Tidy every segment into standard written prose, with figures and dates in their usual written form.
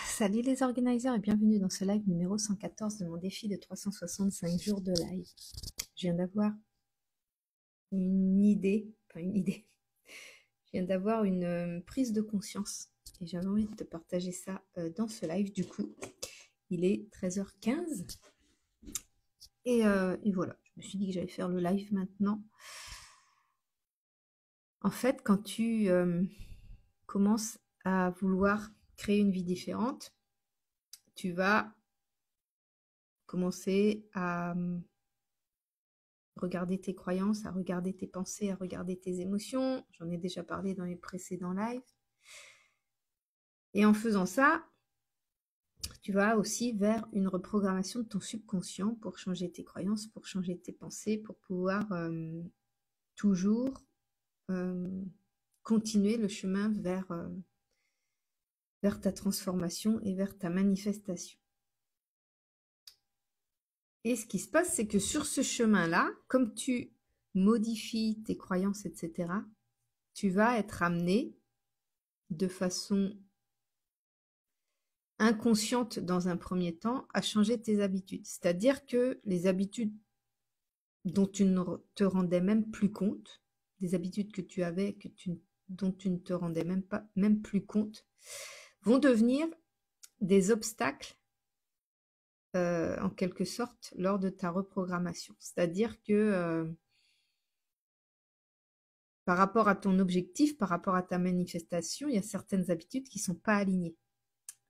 Salut les organiseurs et bienvenue dans ce live numéro 114 de mon défi de 365 jours de live. Je viens d'avoir une idée. Je viens d'avoir une prise de conscience et j'avais envie de te partager ça dans ce live. Du coup, il est 13h15 et voilà, je me suis dit que j'allais faire le live maintenant. En fait, quand tu commences à vouloir créer une vie différente, tu vas commencer à regarder tes croyances, à regarder tes pensées, à regarder tes émotions. J'en ai déjà parlé dans les précédents lives. Et en faisant ça, tu vas aussi vers une reprogrammation de ton subconscient pour changer tes croyances, pour changer tes pensées, pour pouvoir toujours euh, continuer le chemin vers ta transformation et vers ta manifestation. Et ce qui se passe, c'est que sur ce chemin-là, comme tu modifies tes croyances, etc., tu vas être amené de façon inconsciente dans un premier temps à changer tes habitudes. C'est-à-dire que les habitudes dont tu ne te rendais même plus compte, des habitudes que tu avais dont tu ne te rendais même plus compte, vont devenir des obstacles en quelque sorte lors de ta reprogrammation. C'est-à-dire que par rapport à ton objectif, par rapport à ta manifestation, il y a certaines habitudes qui ne sont pas alignées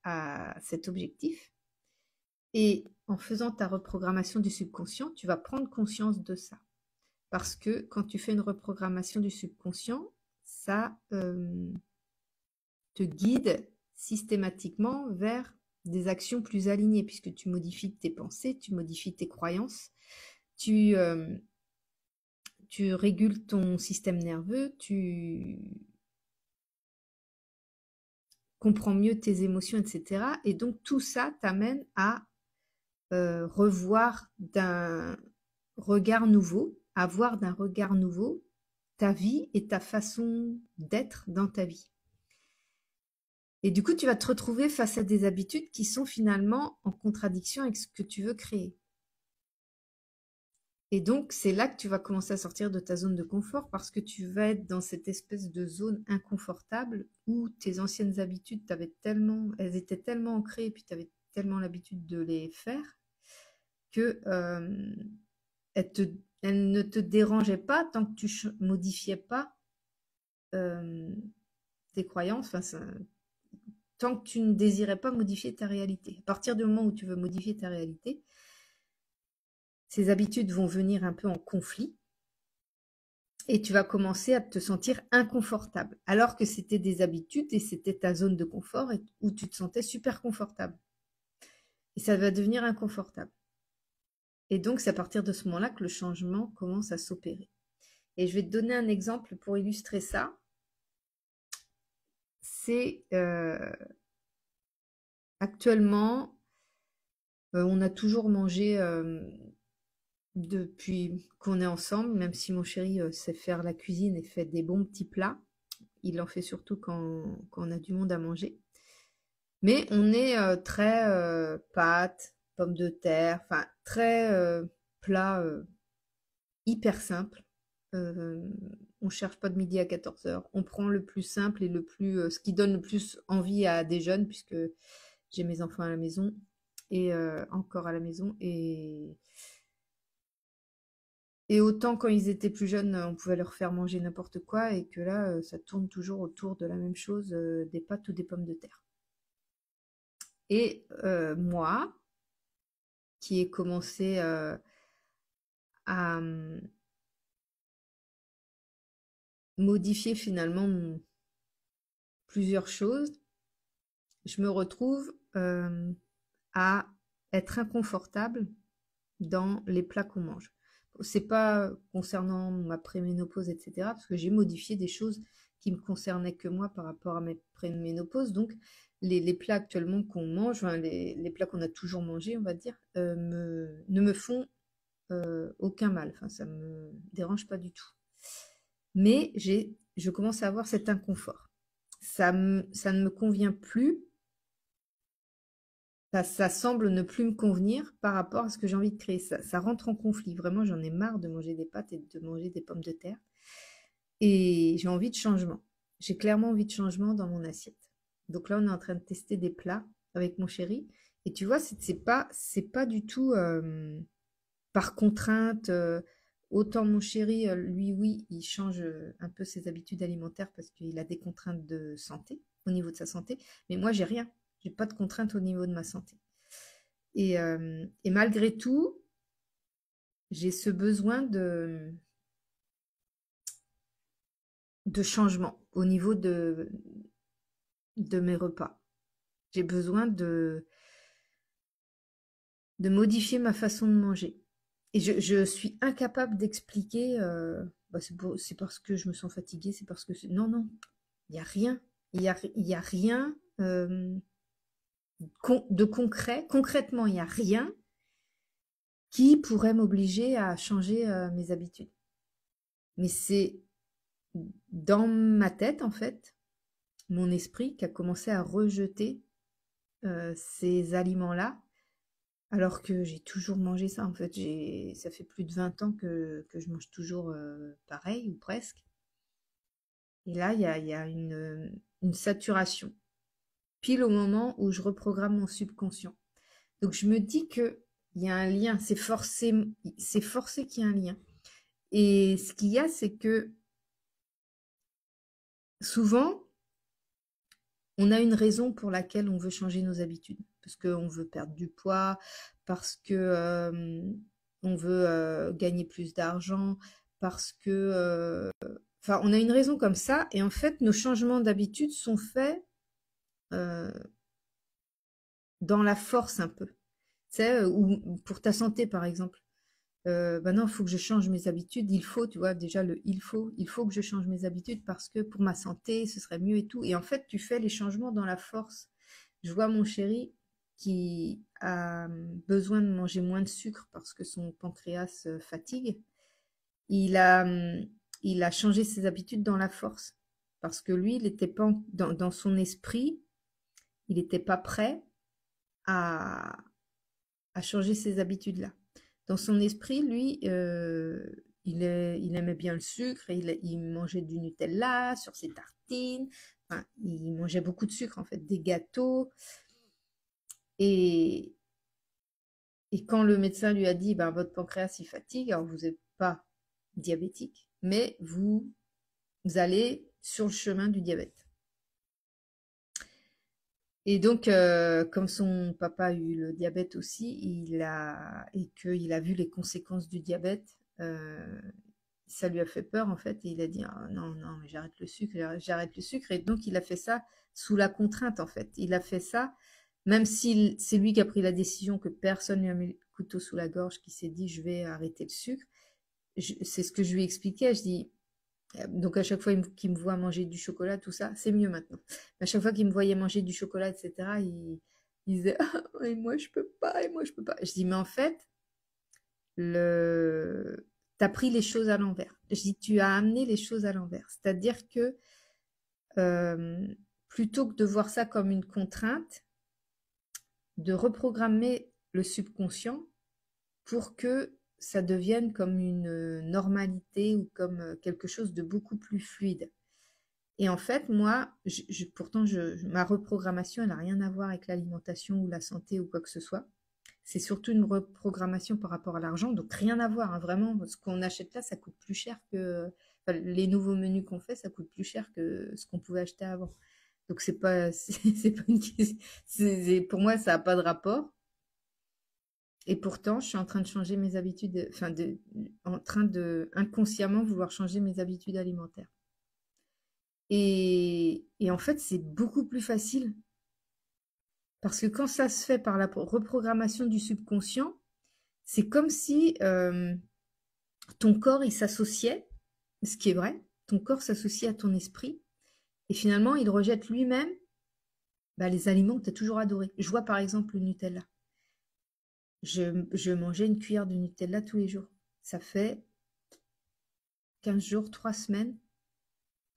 à cet objectif. Et en faisant ta reprogrammation du subconscient, tu vas prendre conscience de ça. Parce que quand tu fais une reprogrammation du subconscient, ça te guide systématiquement vers des actions plus alignées, puisque tu modifies tes pensées, tu modifies tes croyances, tu régules ton système nerveux, tu comprends mieux tes émotions, etc. Et donc tout ça t'amène à revoir d'un regard nouveau, à voir d'un regard nouveau ta vie et ta façon d'être dans ta vie. Et du coup, tu vas te retrouver face à des habitudes qui sont finalement en contradiction avec ce que tu veux créer. Et donc, c'est là que tu vas commencer à sortir de ta zone de confort parce que tu vas être dans cette espèce de zone inconfortable où tes anciennes habitudes, elles étaient tellement ancrées et puis tu avais tellement l'habitude de les faire que elles ne te dérangeaient pas tant que tu modifiais pas tes croyances, tant que tu ne désirais pas modifier ta réalité. À partir du moment où tu veux modifier ta réalité, ces habitudes vont venir un peu en conflit et tu vas commencer à te sentir inconfortable, alors que c'était des habitudes et c'était ta zone de confort où tu te sentais super confortable. Et ça va devenir inconfortable. Et donc, c'est à partir de ce moment-là que le changement commence à s'opérer. Et je vais te donner un exemple pour illustrer ça. C'est actuellement, on a toujours mangé depuis qu'on est ensemble, même si mon chéri sait faire la cuisine et fait des bons petits plats. Il en fait surtout quand on a du monde à manger. Mais on est très pâtes, pommes de terre, enfin très plat hyper simple. On cherche pas de midi à 14h. On prend le plus simple et ce qui donne le plus envie à des jeunes, puisque j'ai mes enfants à la maison et encore à la maison. Et autant quand ils étaient plus jeunes, on pouvait leur faire manger n'importe quoi et que là, ça tourne toujours autour de la même chose, des pâtes ou des pommes de terre. Et moi, qui ai commencé à modifier finalement plusieurs choses, je me retrouve à être inconfortable dans les plats qu'on mange. C'est pas concernant ma préménopause, etc., parce que j'ai modifié des choses qui me concernaient que moi par rapport à mes préménopause. Donc, les plats actuellement qu'on mange, enfin, les plats qu'on a toujours mangés, on va dire, ne me font aucun mal. Enfin, ça me dérange pas du tout. Mais je commence à avoir cet inconfort. Ça ne me convient plus ça semble ne plus me convenir par rapport à ce que j'ai envie de créer. Ça rentre en conflit. Vraiment, j'en ai marre de manger des pâtes et de manger des pommes de terre. Et j'ai envie de changement. J'ai clairement envie de changement dans mon assiette. Donc là, on est en train de tester des plats avec mon chéri. Et tu vois, c'est pas du tout par contrainte. Autant mon chéri, lui, oui, il change un peu ses habitudes alimentaires parce qu'il a des contraintes de santé, au niveau de sa santé. Mais moi, j'ai rien. J'ai pas de contraintes au niveau de ma santé. Et malgré tout, j'ai ce besoin de changement au niveau de mes repas. J'ai besoin de modifier ma façon de manger. Et je suis incapable d'expliquer, bah, c'est parce que je me sens fatiguée, c'est parce que... Non, non, il n'y a rien. Il y a rien de concret. Concrètement, il n'y a rien qui pourrait m'obliger à changer mes habitudes. Mais c'est dans ma tête, en fait, mon esprit qui a commencé à rejeter ces aliments-là, alors que j'ai toujours mangé ça. En fait, ça fait plus de 20 ans que je mange toujours pareil, ou presque. Et là, il y a une saturation, pile au moment où je reprogramme mon subconscient. Donc, je me dis que il y a un lien, c'est forcé qu'il y a un lien. Et ce qu'il y a, c'est que souvent, on a une raison pour laquelle on veut changer nos habitudes. Parce qu'on veut perdre du poids, parce que on veut gagner plus d'argent, parce que... Enfin, on a une raison comme ça. Et en fait, nos changements d'habitude sont faits euh, dans la force un peu. Tu sais, ou pour ta santé, par exemple. Ben non, il faut que je change mes habitudes. Il faut, tu vois, déjà il faut que je change mes habitudes parce que pour ma santé, ce serait mieux et tout. Et en fait, tu fais les changements dans la force. Je vois mon chéri qui a besoin de manger moins de sucre parce que son pancréas fatigue. Il a, il a changé ses habitudes dans la force parce que lui, il était pas dans son esprit, il n'était pas prêt à, à changer ces habitudes-là. Dans son esprit, lui, il aimait bien le sucre, et il mangeait du Nutella sur ses tartines, enfin, il mangeait beaucoup de sucre en fait, des gâteaux. Et, et quand le médecin lui a dit, ben, votre pancréas il fatigue, alors vous n'êtes pas diabétique, mais vous allez sur le chemin du diabète. Et donc, comme son papa a eu le diabète aussi, et qu'il a vu les conséquences du diabète, ça lui a fait peur en fait. Et il a dit ah, non, non, mais j'arrête le sucre, j'arrête le sucre. Et donc, il a fait ça sous la contrainte en fait. Il a fait ça, même si c'est lui qui a pris la décision, que personne lui a mis le couteau sous la gorge, qui s'est dit je vais arrêter le sucre. C'est ce que je lui expliquais. Je dis, donc à chaque fois qu'il me voit manger du chocolat, tout ça, c'est mieux maintenant. À chaque fois qu'il me voyait manger du chocolat, etc., il disait ah, et moi je peux pas, et moi je peux pas. Je dis mais en fait, t'as pris les choses à l'envers. Je dis tu as amené les choses à l'envers. C'est-à-dire que euh, plutôt que de voir ça comme une contrainte, de reprogrammer le subconscient pour que ça devienne comme une normalité ou comme quelque chose de beaucoup plus fluide. Et en fait, moi, pourtant, ma reprogrammation, elle n'a rien à voir avec l'alimentation ou la santé ou quoi que ce soit. C'est surtout une reprogrammation par rapport à l'argent, donc rien à voir, hein, vraiment. Ce qu'on achète là, ça coûte plus cher que... Enfin, les nouveaux menus qu'on fait, ça coûte plus cher que ce qu'on pouvait acheter avant. Donc c'est pas, c'est pas une pour moi, ça n'a pas de rapport. Et pourtant, je suis en train de changer mes habitudes, enfin, en train de inconsciemment vouloir changer mes habitudes alimentaires. Et en fait, c'est beaucoup plus facile. Parce que quand ça se fait par la reprogrammation du subconscient, c'est comme si ton corps, il s'associait, ce qui est vrai, ton corps s'associe à ton esprit, et finalement, il rejette lui-même bah, les aliments que tu as toujours adorés. Je vois par exemple le Nutella. Je mangeais une cuillère de Nutella tous les jours. Ça fait 15 jours, 3 semaines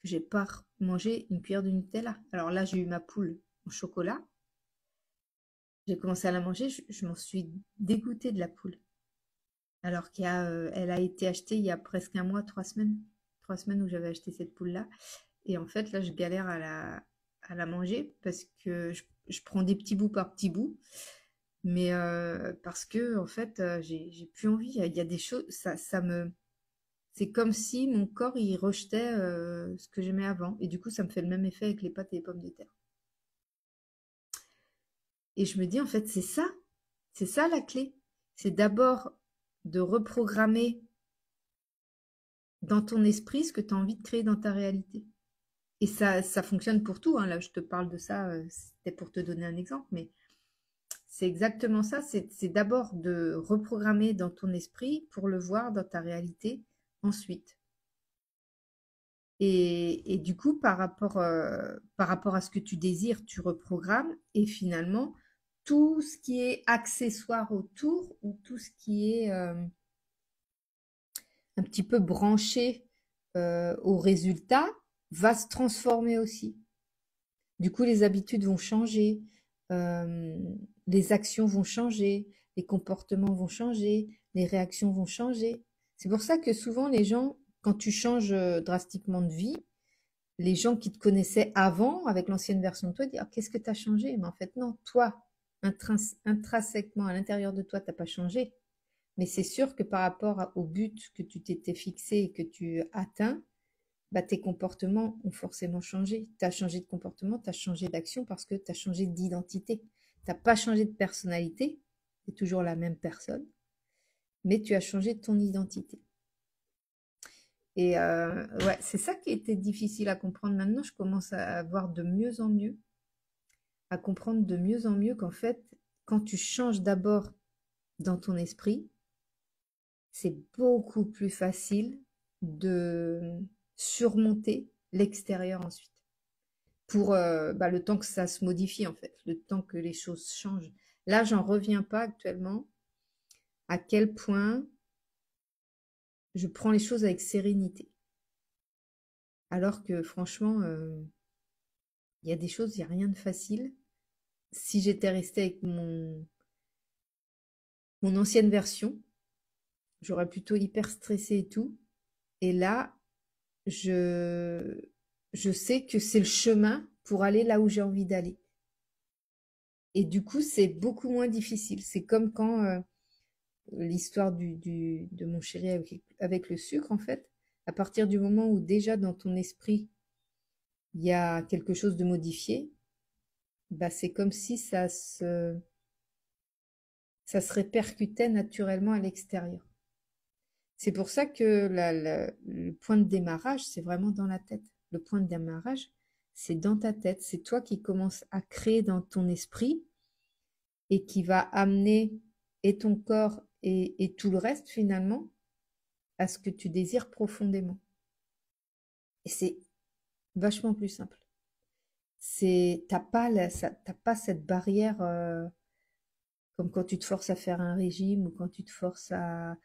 que j'ai pas mangé une cuillère de Nutella. Alors là, j'ai eu ma poule en chocolat. j'ai commencé à la manger, je m'en suis dégoûtée de la poule. Alors elle a été achetée il y a presque un mois, 3 semaines. 3 semaines où j'avais acheté cette poule-là. Et en fait, là, je galère à la manger parce que je prends des petits bouts par petits bouts. Mais parce que, en fait, j'ai plus envie. Il y a des choses, c'est comme si mon corps, il rejetait ce que j'aimais avant. Et du coup, ça me fait le même effet avec les pâtes et les pommes de terre. Et je me dis, en fait, c'est ça la clé. C'est d'abord de reprogrammer dans ton esprit ce que tu as envie de créer dans ta réalité. Et ça fonctionne pour tout, hein. Là, je te parle de ça, c'était pour te donner un exemple, mais c'est exactement ça. C'est d'abord de reprogrammer dans ton esprit pour le voir dans ta réalité ensuite. Et du coup, par rapport à ce que tu désires, tu reprogrammes et finalement, tout ce qui est accessoire autour ou tout ce qui est un petit peu branché au résultat va se transformer aussi. Du coup, les habitudes vont changer, euh, les actions vont changer, les comportements vont changer, les réactions vont changer. C'est pour ça que souvent les gens, quand tu changes drastiquement de vie, les gens qui te connaissaient avant, avec l'ancienne version de toi, disent: ah, qu'est-ce que tu as changé? Mais en fait, non, toi, intrinsèquement, à l'intérieur de toi, tu n'as pas changé. Mais c'est sûr que par rapport au but que tu t'étais fixé et que tu atteins, bah, tes comportements ont forcément changé. Tu as changé de comportement, tu as changé d'action parce que tu as changé d'identité. Tu n'as pas changé de personnalité, tu es toujours la même personne, mais tu as changé de ton identité. Et ouais, c'est ça qui était difficile à comprendre. Maintenant, je commence à voir de mieux en mieux, à comprendre de mieux en mieux qu'en fait, quand tu changes d'abord dans ton esprit, c'est beaucoup plus facile de surmonter l'extérieur ensuite. Pour bah, le temps que ça se modifie en fait, le temps que les choses changent. Là, j'en reviens pas actuellement à quel point je prends les choses avec sérénité. Alors que franchement, il y a des choses, il n'y a rien de facile. Si j'étais restée avec mon ancienne version, j'aurais plutôt hyper stressé et tout. Et là, je, je sais que c'est le chemin pour aller là où j'ai envie d'aller. Et du coup, c'est beaucoup moins difficile. C'est comme quand l'histoire de mon chéri avec le sucre, en fait, à partir du moment où déjà dans ton esprit, il y a quelque chose de modifié, bah, c'est comme si ça se répercutait naturellement à l'extérieur. C'est pour ça que le point de démarrage, c'est vraiment dans la tête. Le point de démarrage, c'est dans ta tête. C'est toi qui commences à créer dans ton esprit et qui va amener et ton corps et tout le reste finalement à ce que tu désires profondément. Et c'est vachement plus simple. T'as pas cette barrière comme quand tu te forces à faire un régime ou quand tu te forces à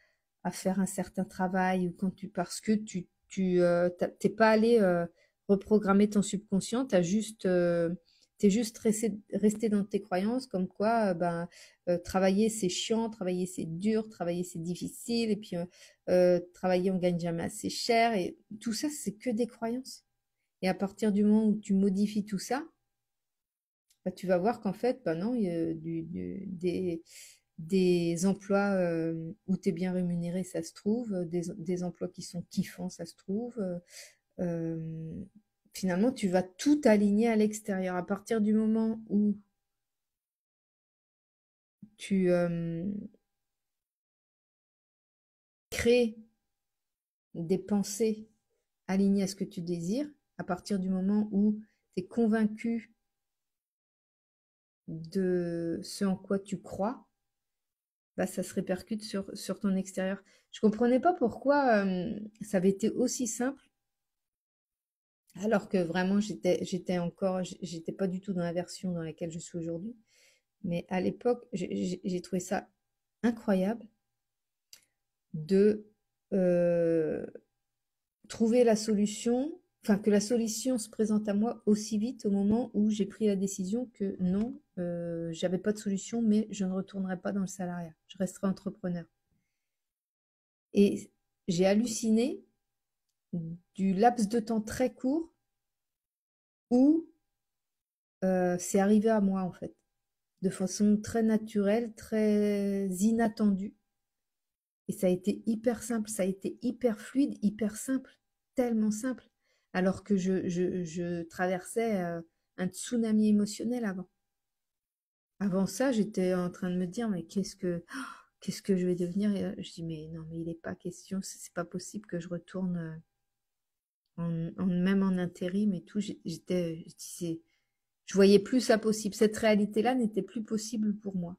faire un certain travail ou parce que t'es pas allé reprogrammer ton subconscient, t'es juste resté dans tes croyances comme quoi travailler c'est chiant, travailler c'est dur, travailler c'est difficile et puis travailler on gagne jamais assez cher et tout ça c'est que des croyances. Et à partir du moment où tu modifies tout ça, bah, tu vas voir qu'en fait, bah non, il y a des emplois où tu es bien rémunéré, ça se trouve, des emplois qui sont kiffants, ça se trouve. Euh, Finalement, tu vas tout aligner à l'extérieur. À partir du moment où tu crées des pensées alignées à ce que tu désires, à partir du moment où tu es convaincu de ce en quoi tu crois, bah, ça se répercute sur ton extérieur. Je comprenais pas pourquoi ça avait été aussi simple, alors que vraiment j'étais pas du tout dans la version dans laquelle je suis aujourd'hui. Mais à l'époque, j'ai trouvé ça incroyable de euh, trouver la solution, enfin que la solution se présente à moi aussi vite au moment où j'ai pris la décision que non, j'avais pas de solution, mais je ne retournerai pas dans le salariat. Je resterai entrepreneur. Et j'ai halluciné du laps de temps très court où c'est arrivé à moi, en fait, de façon très naturelle, très inattendue. Et ça a été hyper simple, ça a été hyper fluide, hyper simple, tellement simple. Alors que je traversais un tsunami émotionnel avant. Avant ça, j'étais en train de me dire, mais qu'est-ce que je vais devenir? Et je dis, mais non, mais il n'est pas question, c'est pas possible que je retourne même en intérim et tout. Je voyais plus ça possible. Cette réalité-là n'était plus possible pour moi.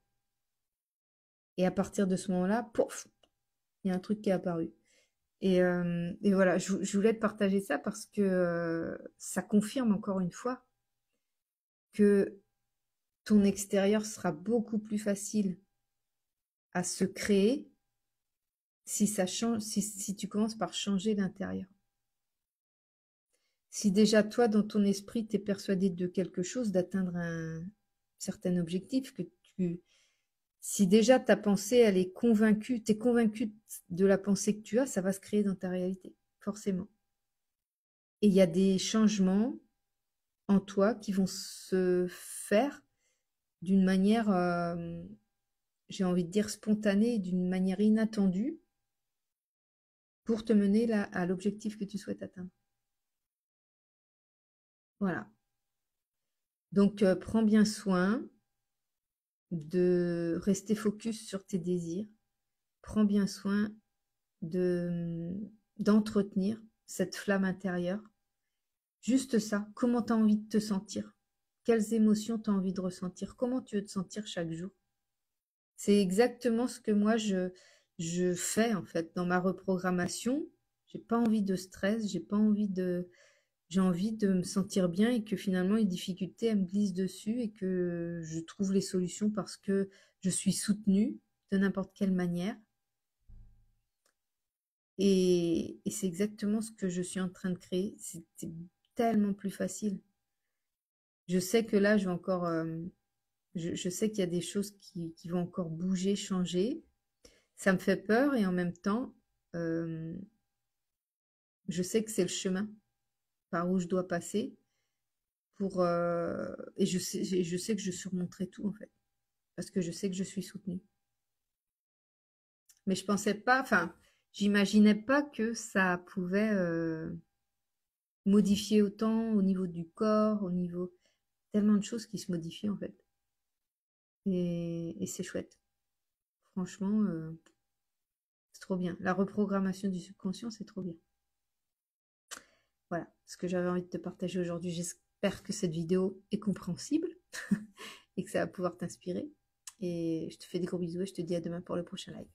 Et à partir de ce moment-là, pouf, il y a un truc qui est apparu. Et voilà, je voulais te partager ça parce que ça confirme encore une fois que ton extérieur sera beaucoup plus facile à se créer si ça change, si tu commences par changer l'intérieur. Si déjà toi, dans ton esprit, tu es persuadé de quelque chose, d'atteindre un certain objectif, si déjà ta pensée, elle est convaincue, tu es convaincu de la pensée que tu as, ça va se créer dans ta réalité, forcément. Et il y a des changements en toi qui vont se faire d'une manière, j'ai envie de dire spontanée, d'une manière inattendue, pour te mener là, à l'objectif que tu souhaites atteindre. Voilà. Donc, prends bien soin de rester focus sur tes désirs. Prends bien soin d'entretenir cette flamme intérieure. Juste ça. Comment tu as envie de te sentir? Quelles émotions tu as envie de ressentir? Comment tu veux te sentir chaque jour? C'est exactement ce que moi je fais en fait dans ma reprogrammation. J'ai pas envie de stress, j'ai envie de me sentir bien et que finalement les difficultés elles me glissent dessus et que je trouve les solutions parce que je suis soutenue de n'importe quelle manière. Et c'est exactement ce que je suis en train de créer. C'était tellement plus facile. Je sais que là, je vais encore, je sais qu'il y a des choses qui vont encore bouger, changer. Ça me fait peur et en même temps, euh, je sais que c'est le chemin par où je dois passer et je sais que je surmonterai tout en fait, parce que je sais que je suis soutenue. Mais je pensais pas, enfin, j'imaginais pas que ça pouvait modifier autant au niveau du corps, au niveau tellement de choses qui se modifient en fait. Et c'est chouette. Franchement, c'est trop bien. La reprogrammation du subconscient, c'est trop bien. Voilà ce que j'avais envie de te partager aujourd'hui. J'espère que cette vidéo est compréhensible et que ça va pouvoir t'inspirer. Et je te fais des gros bisous et je te dis à demain pour le prochain live.